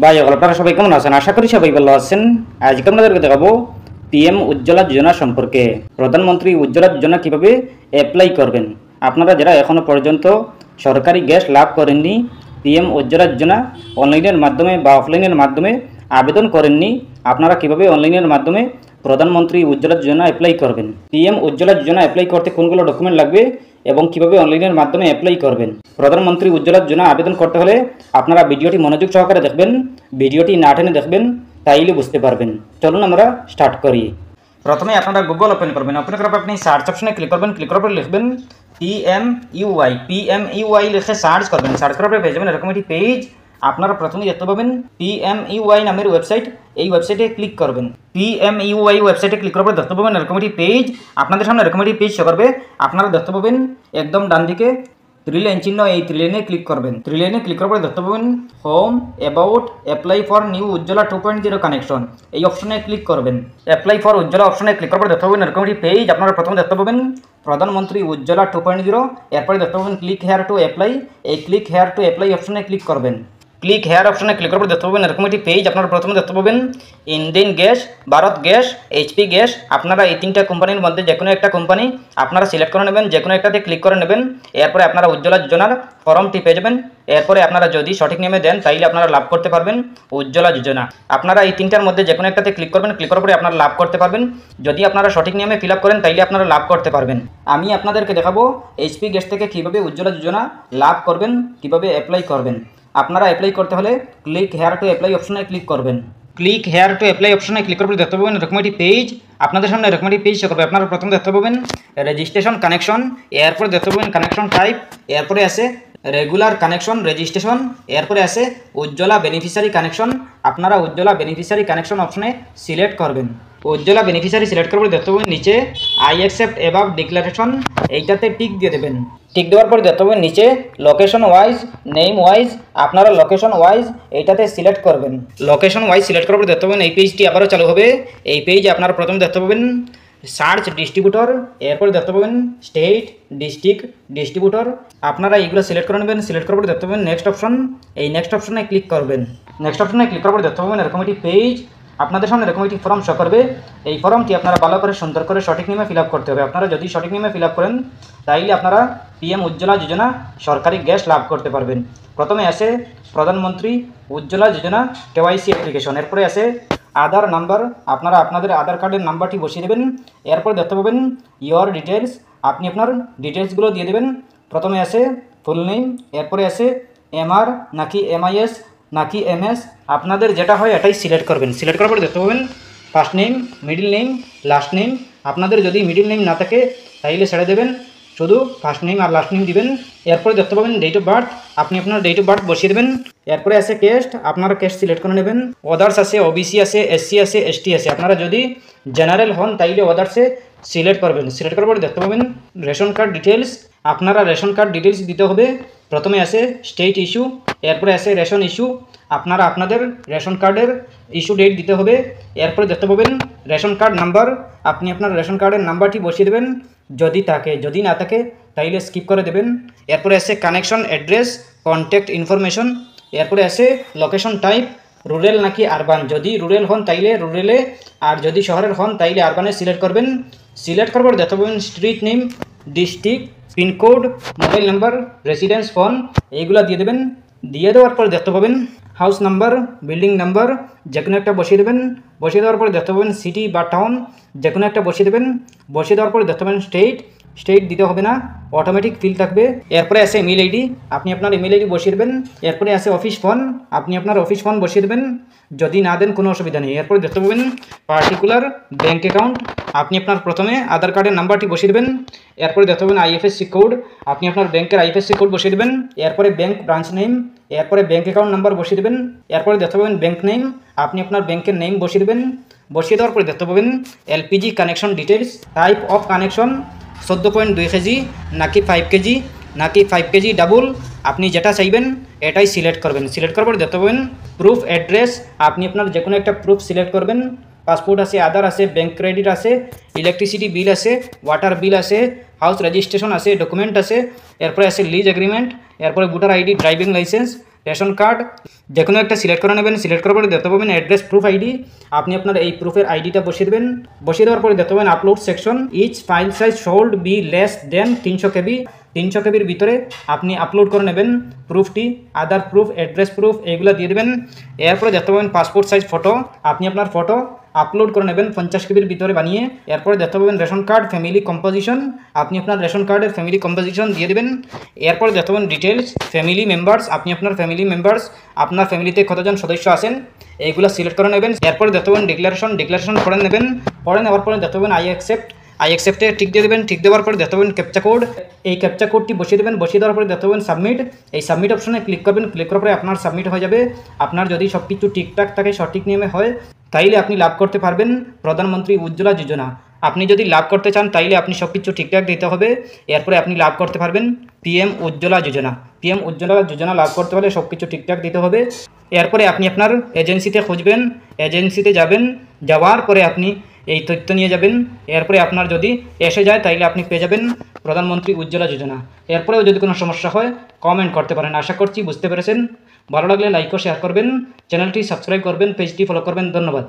ভাই আপনারা সবাই কেমন আছেন? আশা করি সবাই ভালো আছেন। আজকে আপনাদেরকে দেখাবো পিএম উজ্জ্বলা যোজনা সম্পর্কে। প্রধানমন্ত্রী উজ্জ্বলা যোজনা কিভাবে অ্যাপ্লাই করবেন। আপনারা যারা এখনো পর্যন্ত সরকারি গ্যাস লাভ করেননি, পিএম উজ্জ্বলা যোজনা অনলাইনের মাধ্যমে বা অফলাইনের মাধ্যমে আবেদন করেননি, আপনারা কিভাবে অনলাইনের মাধ্যমে প্রধানমন্ত্রী উজ্জ্বলা যোজনা অ্যাপ্লাই করবেন। পিএম উজ্জ্বলা যোজনা অ্যাপ্লাই করতে কোনগুলো ডকুমেন্ট লাগবে এবং কিভাবে অনলাইনের মাধ্যমে অ্যাপ্লাই করবেন। প্রধানমন্ত্রী উজ্জ্বলা যোজনা আবেদন করতে হলে আপনারা ভিডিওটি মনোযোগ সহকারে দেখবেন, ভিডিওটি না টেনে দেখবেন, তাইলে বুঝতে পারবেন। চলুন আমরা স্টার্ট করি। প্রথমে আপনারা গুগল ওপেন করবেন। ওপেন করার পর আপনি সার্চ অপশনে ক্লিক করবেন। ক্লিক করার পর লিখবেন পিএমইউআই লিখে সার্চ করবেন। সার্চ করার পর পেয়ে যাবেন এরকম একটি পেজ। আপনারা প্রথমেই দেখতে পাবেন পিএমইউআই নামের ওয়েবসাইট। এই ওয়েবসাইটে ক্লিক করবেন। পিএমইউআই ওয়েবসাইটে ক্লিক করার পর দেখতে পাবেন এরকম একটি পেজ। আপনাদের সামনে এরকম একটি পেজ শো করবে। আপনারা দেখতে পাবেন একদম ডান দিকে 3 লাইন চিহ্ন, এই 3 লাইনে ক্লিক করবেন। 3 লাইনে ক্লিক করার পর দেখতে পাবেন home, about, apply for new Ujjwala 2.0 connection, এই অপশনে ক্লিক করবেন। অ্যাপ্লাই ফর উজ্জ্বলা অপশনে ক্লিক করার পর দেখতে পাবেন এরকম একটি পেজ। আপনারা প্রথমে দেখতে পাবেন প্রধানমন্ত্রী উজ্জ্বলা 2.0, এরপরে দেখতে পাবেন ক্লিক হেয়ার টু অ্যাপ্লাই। এই ক্লিক হেয়ার টু অ্যাপ্লাই অপশনে ক্লিক করবেন। ক্লিক হেয়ার অপশনে ক্লিক করার পর দেখতে পাবেন এরকম একটি পেজ। আপনারা প্রথমে দেখতে পাবেন Indian gas, Bharat gas, HP gas. আপনারা এই 3টা কোম্পানির মধ্যে যে কোনো একটা কোম্পানি আপনারা সিলেক্ট করে নেবেন, যে কোনো একটাতে ক্লিক করে নেবেন। এরপরে আপনারা উজ্জ্বলা যোজনার ফর্মটি পেয়ে যাবেন। এরপরে আপনারা যদি সঠিক নিয়মে দেন তাইলে আপনারা লাভ করতে পারবেন উজ্জ্বলা যোজনা। আপনারা এই 3টার মধ্যে যে কোনো একটাতে ক্লিক করবেন। ক্লিক করার পরে আপনারা লাভ করতে পারবেন। যদি আপনারা সঠিক নিয়মে ফিল আপ করেন তাইলে আপনারা লাভ করতে পারবেন। আমি আপনাদেরকে দেখাবো এইচপি গ্যাস থেকে কীভাবে উজ্জ্বলা যোজনা লাভ করবেন, কীভাবে অ্যাপ্লাই করবেন। আপনারা অ্যাপ্লাই করতে হলে ক্লিক হেয়ার টু অ্যাপ্লাই অপশনে ক্লিক করবেন। ক্লিক হেয়ার টু অ্যাপ্লাই অপশনে ক্লিক করার পর দেখতে পাবেন এরকম একটি পেজ। আপনাদের সামনে এরকম একটি পেজ শো করবে। আপনারা প্রথমে দেখতে পাবেন রেজিস্ট্রেশন কানেকশন, এরপরে দেখতে পাবেন কানেকশন টাইপ, এরপরে আছে রেগুলার কানেকশন রেজিস্ট্রেশন, এরপরে আছে উজ্জ্বলা বেনিফিশিয়ারি কানেকশন। আপনারা উজ্জ্বলা বেনিফিশিয়ারি কানেকশন অপশনে সিলেক্ট করবেন। উজ্জ্বলা বেনিফিশিয়ারি সিলেক্ট করার পর দেখতে পাবেন নিচে আই অ্যাকসেপ্ট অ্যাবাভ ডিক্লারেশন, এইটাতে টিক দিয়ে দেবেন। টিক দেওয়ার পর দেখতে পাবেন নিচে লোকেশন ওয়াইজ, নেম ওয়াইজ, আপনারা লোকেশন ওয়াইজ এইটাতে সিলেক্ট করবেন। লোকেশন ওয়াইজ সিলেক্ট করার পর দেখতে পাবেন এই পেজটি আবারও চালু হবে। এই পেজে আপনারা প্রথমে দেখতে পাবেন সার্চ ডিস্ট্রিবিউটর, এরপরে দেখতে পাবেন স্টেট, ডিস্ট্রিক্ট, ডিস্ট্রিবিউটর। আপনারা এইগুলো সিলেক্ট করে নেবেন। সিলেক্ট করার পর দেখতে পাবেন নেক্সট অপশন, এই নেক্সট অপশনে ক্লিক করবেন। নেক্সট অপশনে ক্লিক করার পর দেখতে পাবেন এরকম একটি পেজ। আপনাদের সামনে এরকম একটি ফর্ম শো করবে। এই ফর্মটি আপনারা ভালো করে সুন্দর করে সঠিক নিয়মে ফিল আপ করতে হবে। আপনারা যদি সঠিক নিয়মে ফিল আপ করেন তাইলে আপনারা পিএম উজ্জ্বলা যোজনা সরকারি গ্যাস লাভ করতে পারবেন। প্রথমে আসে প্রধানমন্ত্রী উজ্জ্বলা যোজনা কেওয়াইসি অ্যাপ্লিকেশন, এরপরে আসে আধার নাম্বার। আপনারা আপনাদের আধার কার্ডের নাম্বারটি বসিয়ে দেবেন। এরপর দেখতে পাবেন ইয়োর ডিটেলস, আপনি আপনার ডিটেলসগুলো দিয়ে দেবেন। প্রথমে আসে ফুল নেম, এরপরে আসে এমআর নাকি এমআইএস নাকি এমএস, আপনাদের যেটা হয় এটাই সিলেক্ট করবেন। সিলেক্ট করার পরে দেখতে পাবেন first name, middle name, last name. আপনাদের যদি মিডিল নেম না থাকে তাইলে ছেড়ে দেবেন, শুধু ফার্স্ট নেম আর লাস্ট নেম দিবেন। এরপরে দেখতে পাবেন ডেট অফ বার্থ, আপনি আপনার ডেট অফ বার্থ বসিয়ে দেবেন। এরপরে আছে কেস্ট, আপনারা কেস্ট সিলেক্ট করে নেবেন। অদার্স আছে, ওবিসি আছে, এসসি আছে, এসটি আছে। আপনারা যদি জেনারেল হন তাইলে অদার্সে সিলেক্ট করবেন। সিলেক্ট করার পরে দেখতে পাবেন রেশন কার্ড ডিটেলস, আপনারা রেশন কার্ড ডিটেলস দিতে হবে। প্রথমে আছে স্টেট ইস্যু, এরপরে আছে রেশন ইস্যু, আপনারা আপনাদের রেশন কার্ডের ইস্যু ডেট দিতে হবে। এরপরে দেখতে পাবেন রেশন কার্ড নাম্বার, আপনি আপনার রেশন কার্ডের নাম্বারটি বসিয়ে দেবেন যদি থাকে, যদি না থাকে তাইলে স্কিপ করে দেবেন। এরপরে আছে কানেকশন অ্যাড্রেস, কন্ট্যাক্ট ইনফরমেশন, এরপরে আছে লোকেশন টাইপ, রুরাল নাকি আরবান। যদি রুরাল হন তাইলে রুরালে, আর যদি শহরের হন তাইলে আরবানে সিলেক্ট করবেন। সিলেক্ট করার পর দেখতে পাবেন street name, district, pincode, mobile number, residence phone, এইগুলো দিয়ে দেবেন। দিয়ে দেওয়ার পর দেখতে পাবেন হাউস নাম্বার, বিল্ডিং নাম্বার, যে কোনো একটা বসিয়ে দেবেন। বসিয়ে দেওয়ার পরে দেখতে পাবেন সিটি বা টাউন, যে কোনো একটা বসিয়ে দেবেন। বসিয়ে দেওয়ার পরে দেখতে পাবেন স্টেট, স্টেট দিতে হবে না, অটোমেটিক ফিল থাকবে। এরপরে আছে ইমেল আইডি, আপনি আপনার ইমেল আইডি বসিয়ে দেবেন। এরপরে আছে অফিস ফোন, আপনি আপনার অফিস ফোন বসিয়ে দেবেন। যদি না দেন কোনো অসুবিধা নেই। এরপরে দেখতে পাবেন পার্টিকুলার ব্যাঙ্ক অ্যাকাউন্ট, আপনি আপনার প্রথমে আধার কার্ডের নাম্বারটি বসিয়ে দেবেন। এরপরে দেখতে পাবেন আইএফএসসি কোড, আপনি আপনার ব্যাংকের আইএফএসসি কোড বসিয়ে দেবেন। এরপরে ব্যাংক ব্রাঞ্চ নেম, এরপরে ব্যাঙ্ক অ্যাকাউন্ট নাম্বার বসিয়ে দেবেন। এরপরে দেখতে পাবেন ব্যাঙ্ক নেম, আপনি আপনার ব্যাংকের নেম বসিয়ে দেবেন। বসিয়ে দেওয়ার পরে দেখতে পাবেন LPG connection details, type of connection 14.2 KG নাকি 5 কেজি নাকি 5 কেজি ডাবল, আপনি যেটা চাইবেন এটাই সিলেক্ট করবেন। সিলেক্ট করার পর দেখতে পাবেন প্রুফ অ্যাড্রেস, আপনি আপনার যে কোনো একটা প্রুফ সিলেক্ট করবেন। পাসপোর্ট আছে, আধার আছে, ব্যাঙ্ক ক্রেডিট আছে, ইলেকট্রিসিটি বিল আছে, ওয়াটার বিল আছে, হাউস রেজিস্ট্রেশন আছে, ডকুমেন্ট আছে, এরপরে আছে লিজ এগ্রিমেন্ট, এরপরে voter ID, driving licence, ration card যে কোনো একটা সিলেক্ট করে নেবেন। সিলেক্ট করার পরে দেখতে পাবেন অ্যাড্রেস প্রুফ আইডি। আপনি আপনার এই প্রুফের আইডিটা বসিয়ে দেবেন। বসিয়ে দেওয়ার পরে দেখতে পাবেন upload section, each file size should be less than 300 KB। 300 KBর ভিতরে আপনি আপলোড করে নেবেন প্রুফটি। আদার প্রুফ, অ্যাড্রেস প্রুফ এইগুলো দিয়ে দেবেন। এরপরে দেখতে পাবেন পাসপোর্ট সাইজ ফটো, আপনি আপনার ফটো আপলোড করে নেবেন 50 KBর ভিতরে বানিয়ে। এরপরে দেখতে পাবেন রেশন কার্ড ফ্যামিলি কম্পোজিশন, আপনি আপনার রেশন কার্ডের ফ্যামিলি কম্পোজিশন দিয়ে দেবেন। এরপরে দেখতে পাবেন ডিটেলস, ফ্যামিলি মেম্বার্স, আপনি আপনার ফ্যামিলি মেম্বার্স, আপনার ফ্যামিলিতে কতজন সদস্য আছেন এইগুলো সিলেক্ট করে নেবেন। এরপরে দেখতে পাবেন ডিক্লারেশন পড়ে নেবেন। পড়ে নেওয়ার পরে দেখতে পাবেন আই অ্যাকসেপ্টে টিক দিয়ে দেবেন। টিক দেওয়ার পরে দেখতে পাবেন ক্যাপচা কোড, এই ক্যাপচা কোডটি বসিয়ে দেবেন। বসিয়ে দেওয়ার পরে দেখতে পাবেন সাবমিট, এই সাবমিট অপশনে ক্লিক করবেন। ক্লিক করার পরে আপনার সাবমিট হয়ে যাবে। আপনার যদি সব কিছু ঠিকঠাক থাকে, সঠিক নিয়মে হয়, তাইলে আপনি লাভ করতে পারবেন প্রধানমন্ত্রী উজ্জ্বলা যোজনা। আপনি যদি লাভ করতে চান তাইলে আপনি সব কিছু ঠিকঠাক দিতে হবে। এরপরে আপনি লাভ করতে পারবেন PM উজ্জ্বলা যোজনা। PM উজ্জ্বলা যোজনা লাভ করতে হলে সব কিছু ঠিকঠাক দিতে হবে। এরপরে আপনি আপনার এজেন্সিতে খুঁজবেন, এজেন্সিতে যাবেন, যাওয়ার পরে আপনি এই তথ্য নিয়ে যাবেন। এরপরে আপনার যদি এসে যায় তাইলে আপনি পেয়ে যাবেন প্রধানমন্ত্রী উজ্জ্বলা যোজনা। এরপরেও যদি কোনো সমস্যা হয় কমেন্ট করতে পারেন। আশা করছি বুঝতে পেরেছেন। ভালো লাগলে লাইক ও শেয়ার করবেন, চ্যানেলটি সাবস্ক্রাইব করবেন, পেজটি ফলো করবেন। ধন্যবাদ।